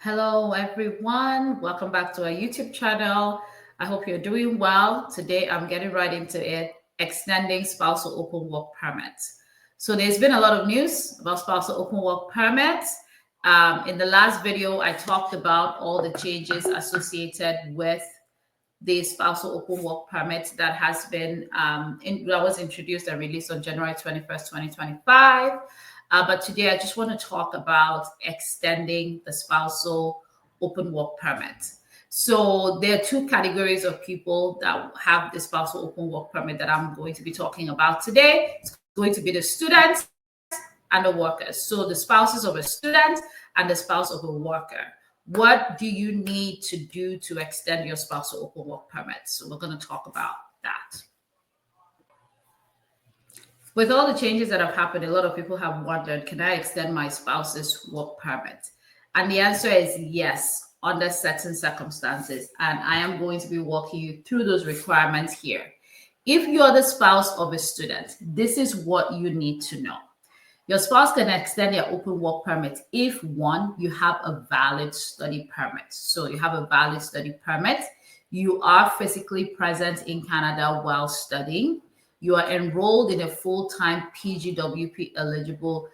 Hello, everyone. Welcome back to our YouTube channel. I hope you're doing well. Today, I'm getting right into it, extending spousal open work permits. So there's been a lot of news about spousal open work permits. In the last video, I talked about all the changes associated with the spousal open work permit that has been that was introduced and released on January 21st, 2025. But today I just want to talk about extending the spousal open work permit. So there are two categories of people that have the spousal open work permit that I'm going to be talking about today. It's going to be the students and the workers. So the spouses of a student and the spouse of a worker. What do you need to do to extend your spousal open work permit? So we're going to talk about that. With all the changes that have happened, a lot of people have wondered, can I extend my spouse's work permit? And the answer is yes, under certain circumstances. And I am going to be walking you through those requirements here. If you're the spouse of a student, this is what you need to know. Your spouse can extend their open work permit if, one, you have a valid study permit. So you have a valid study permit. You are physically present in Canada while studying. You are enrolled in a full-time PGWP-eligible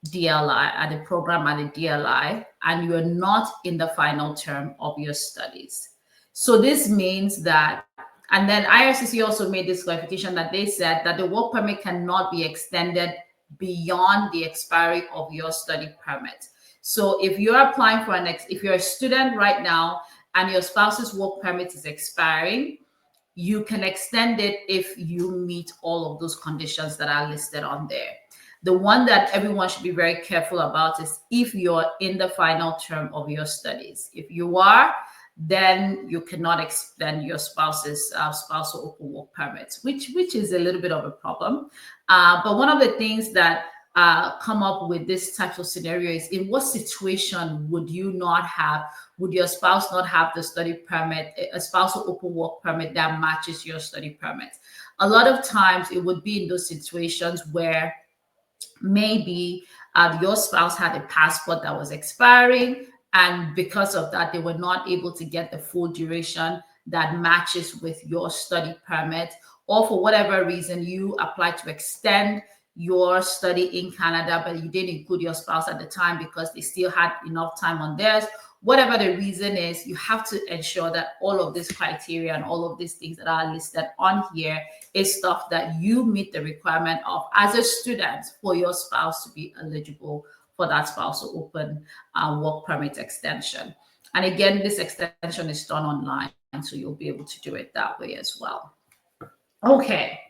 DLI at the program at the DLI, and you are not in the final term of your studies. So this means that, and then IRCC also made this clarification that they said that the work permit cannot be extended beyond the expiry of your study permit. So if you're applying for if you're a student right now and your spouse's work permit is expiring, you can extend it if you meet all of those conditions that are listed on there. The one that everyone should be very careful about is if you're in the final term of your studies. If you are, then you cannot extend your spouse's spousal open work permits, which is a little bit of a problem. But one of the things that come up with this type of scenario is, in what situation would your spouse not have the study permit, a spousal open work permit that matches your study permit? A lot of times it would be in those situations where maybe your spouse had a passport that was expiring, and because of that, they were not able to get the full duration that matches with your study permit, or for whatever reason, you applied to extend your study in Canada, but you didn't include your spouse at the time because they still had enough time on theirs. Whatever the reason is, you have to ensure that all of this criteria and all of these things that are listed on here is stuff that you meet the requirement of as a student for your spouse to be eligible for that spousal open work permit extension. And again, this extension is done online, so you'll be able to do it that way as well. Okay,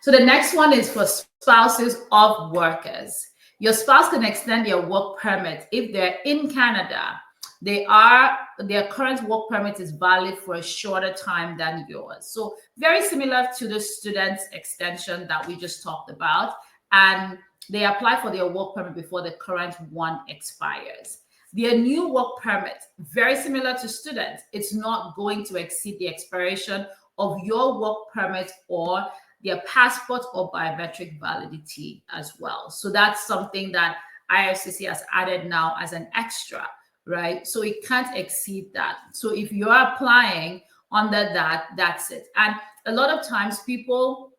so the next one is for spouses of workers. Your spouse can extend their work permit if they're in Canada. Their current work permit is valid for a shorter time than yours. So very similar to the student's extension that we just talked about. And they apply for their work permit before the current one expires. Their new work permit, very similar to students, it's not going to exceed the expiration of your work permit or their passport or biometric validity as well. So that's something that IRCC has added now as an extra, right? So it can't exceed that. So if you're applying under that, that's it. And a lot of times people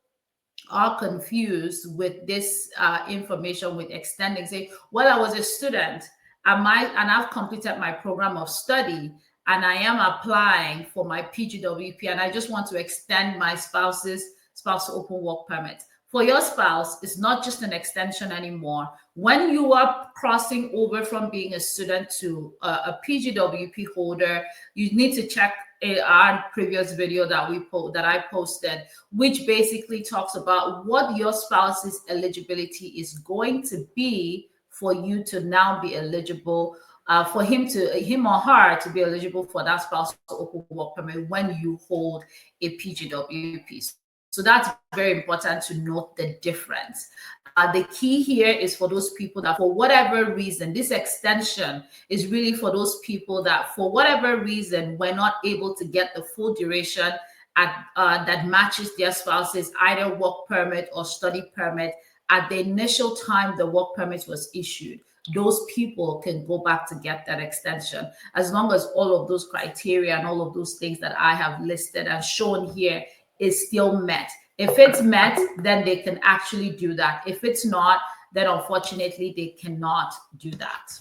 are confused with this information with extending, say, well, I was a student and I've completed my program of study and I am applying for my PGWP and I just want to extend my spouse's spousal open work permit. For your spouse, it's not just an extension anymore. When you are crossing over from being a student to a PGWP holder, you need to check our previous video that I posted, which basically talks about what your spouse's eligibility is going to be for you to now be eligible, for him or her to be eligible for that spousal open work permit when you hold a PGWP. So that's very important to note the difference. The key here is for those people that, for whatever reason, this extension is really for those people that, for whatever reason, were not able to get the full duration that matches their spouse's either work permit or study permit at the initial time the work permit was issued. those people can go back to get that extension, as long as all of those criteria and all of those things that I have listed and shown here is still met. If it's met, then they can actually do that. If it's not, then unfortunately they cannot do that.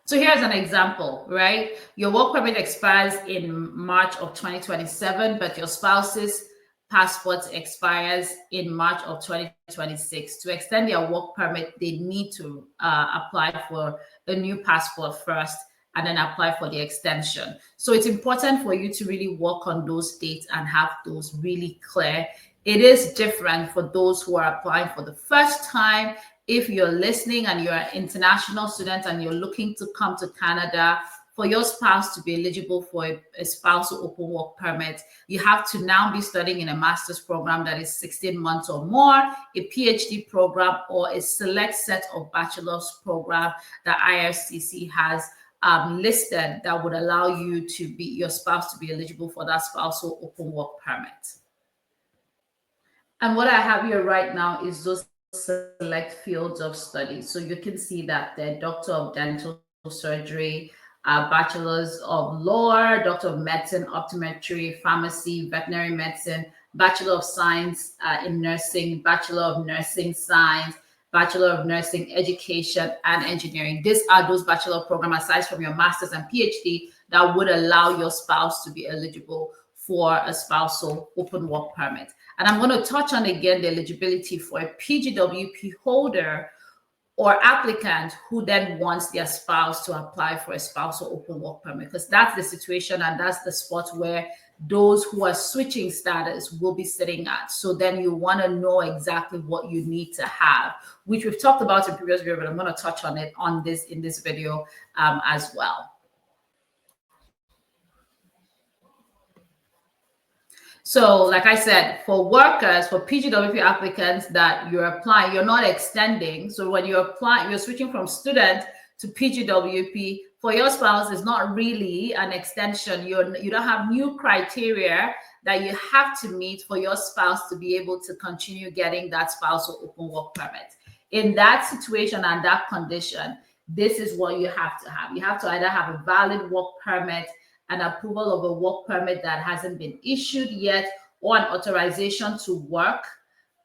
So here's an example, right? Your work permit expires in March of 2027, but your spouse's passport expires in March of 2026. To extend their work permit, they need to apply for a new passport first and then apply for the extension. So it's important for you to really work on those dates and have those really clear. It is different for those who are applying for the first time. If you're listening and you're an international student and you're looking to come to Canada, for your spouse to be eligible for a spousal open work permit, you have to now be studying in a master's program that is 16 months or more, a PhD program, or a select set of bachelor's program that IRCC has listed that would allow you to be your spouse to be eligible for that spousal open work permit. And what I have here right now is those select fields of study. So you can see that the Doctor of Dental Surgery, Bachelor's of Law, Doctor of Medicine, Optometry, Pharmacy, Veterinary Medicine, Bachelor of Science in Nursing, Bachelor of Nursing Science, Bachelor of Nursing Education and Engineering. These are those bachelor programs, aside from your master's and PhD, that would allow your spouse to be eligible for a spousal open work permit. And I'm going to touch on again the eligibility for a PGWP holder or applicant who then wants their spouse to apply for a spousal open work permit, because that's the situation and that's the spot where those who are switching status will be sitting at. So then you want to know exactly what you need to have, which we've talked about in previous video, but I'm going to touch on it in this video as well. So like I said, for workers, for PGWP applicants that you're applying, you're not extending. So when you apply, you're switching from student to PGWP. For your spouse, it's not really an extension. You don't have new criteria that you have to meet for your spouse to be able to continue getting that spousal open work permit. In that situation and that condition, this is what you have to have. You have to either have a valid work permit, an approval of a work permit that hasn't been issued yet, or an authorization to work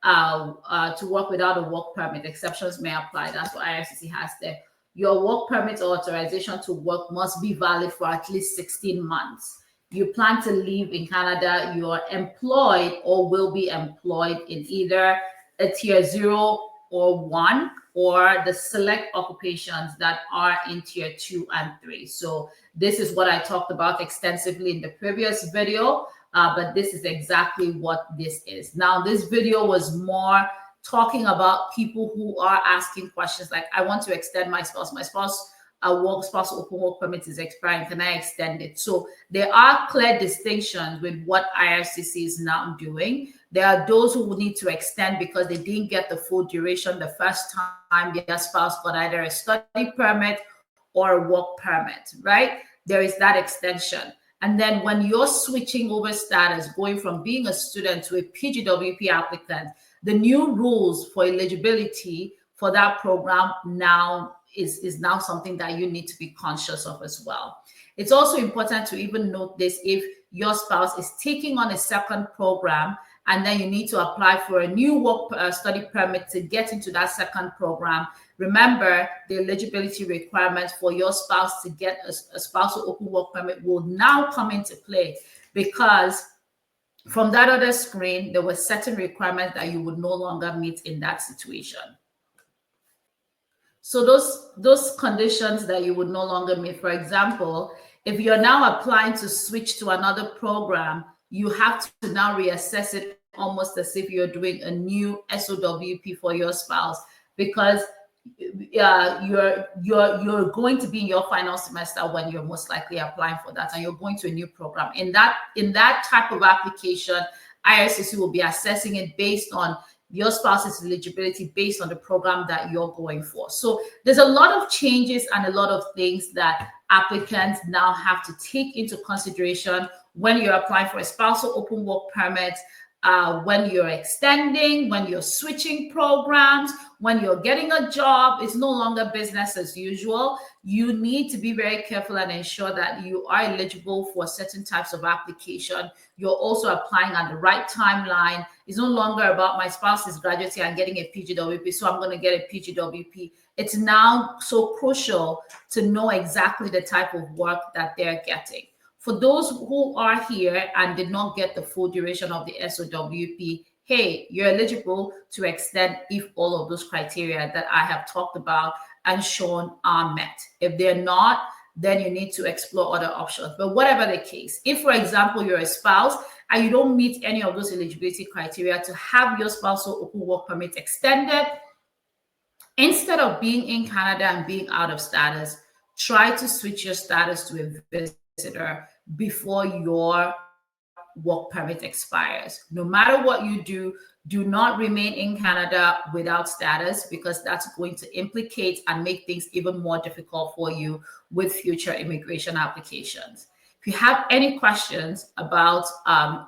without a work permit. Exceptions may apply. That's what IRCC has there. Your work permit or authorization to work must be valid for at least 16 months. You plan to live in Canada, you are employed or will be employed in either a tier 0 or 1, or the select occupations that are in tier 2 and 3. So this is what I talked about extensively in the previous video, but this is exactly what this is. Now, this video was more talking about people who are asking questions like, I want to extend my spouse. My spouse spousal open work permit is expiring. Can I extend it? So there are clear distinctions with what IRCC is now doing. There are those who will need to extend because they didn't get the full duration the first time their spouse got either a study permit or a work permit, right? There is that extension. And then when you're switching over status, going from being a student to a PGWP applicant, the new rules for eligibility for that program now is now something that you need to be conscious of as well. It's also important to even note this: if your spouse is taking on a second program and then you need to apply for a new work study permit to get into that second program, remember the eligibility requirements for your spouse to get a spousal open work permit will now come into play, because from that other screen, there were certain requirements that you would no longer meet in that situation. So those conditions that you would no longer meet, for example, if you're now applying to switch to another program, you have to now reassess it almost as if you're doing a new SOWP for your spouse, because you're going to be in your final semester when you're most likely applying for that, and you're going to a new program. In that type of application, IRCC will be assessing it based on your spouse's eligibility based on the program that you're going for. So there's a lot of changes and a lot of things that applicants now have to take into consideration when you're applying for a spousal open work permit. when you're extending, when you're switching programs, when you're getting a job, it's no longer business as usual. You need to be very careful and ensure that you are eligible for certain types of application. You're also applying at the right timeline. It's no longer about my spouse is graduating and getting a PGWP, so I'm going to get a PGWP. It's now so crucial to know exactly the type of work that they're getting. For those who are here and did not get the full duration of the SOWP, hey, you're eligible to extend if all of those criteria that I have talked about and shown are met. If they're not, then you need to explore other options. But whatever the case, if, for example, you're a spouse and you don't meet any of those eligibility criteria to have your spousal open work permit extended, instead of being in Canada and being out of status, try to switch your status to a visitor before your work permit expires. No matter what you do not remain in Canada without status, because that's going to implicate and make things even more difficult for you with future immigration applications. If you have any questions about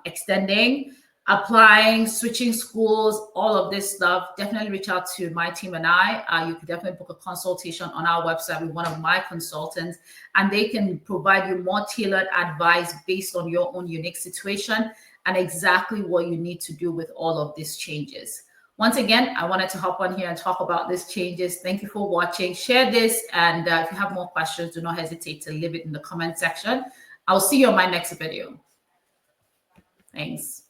extending, applying, switching schools, all of this stuff, definitely reach out to my team and I. You can definitely book a consultation on our website with one of my consultants, and they can provide you more tailored advice based on your own unique situation and exactly what you need to do with all of these changes. Once again, I wanted to hop on here and talk about these changes. Thank you for watching. Share this, and if you have more questions, do not hesitate to leave it in the comment section. I'll see you on my next video. Thanks.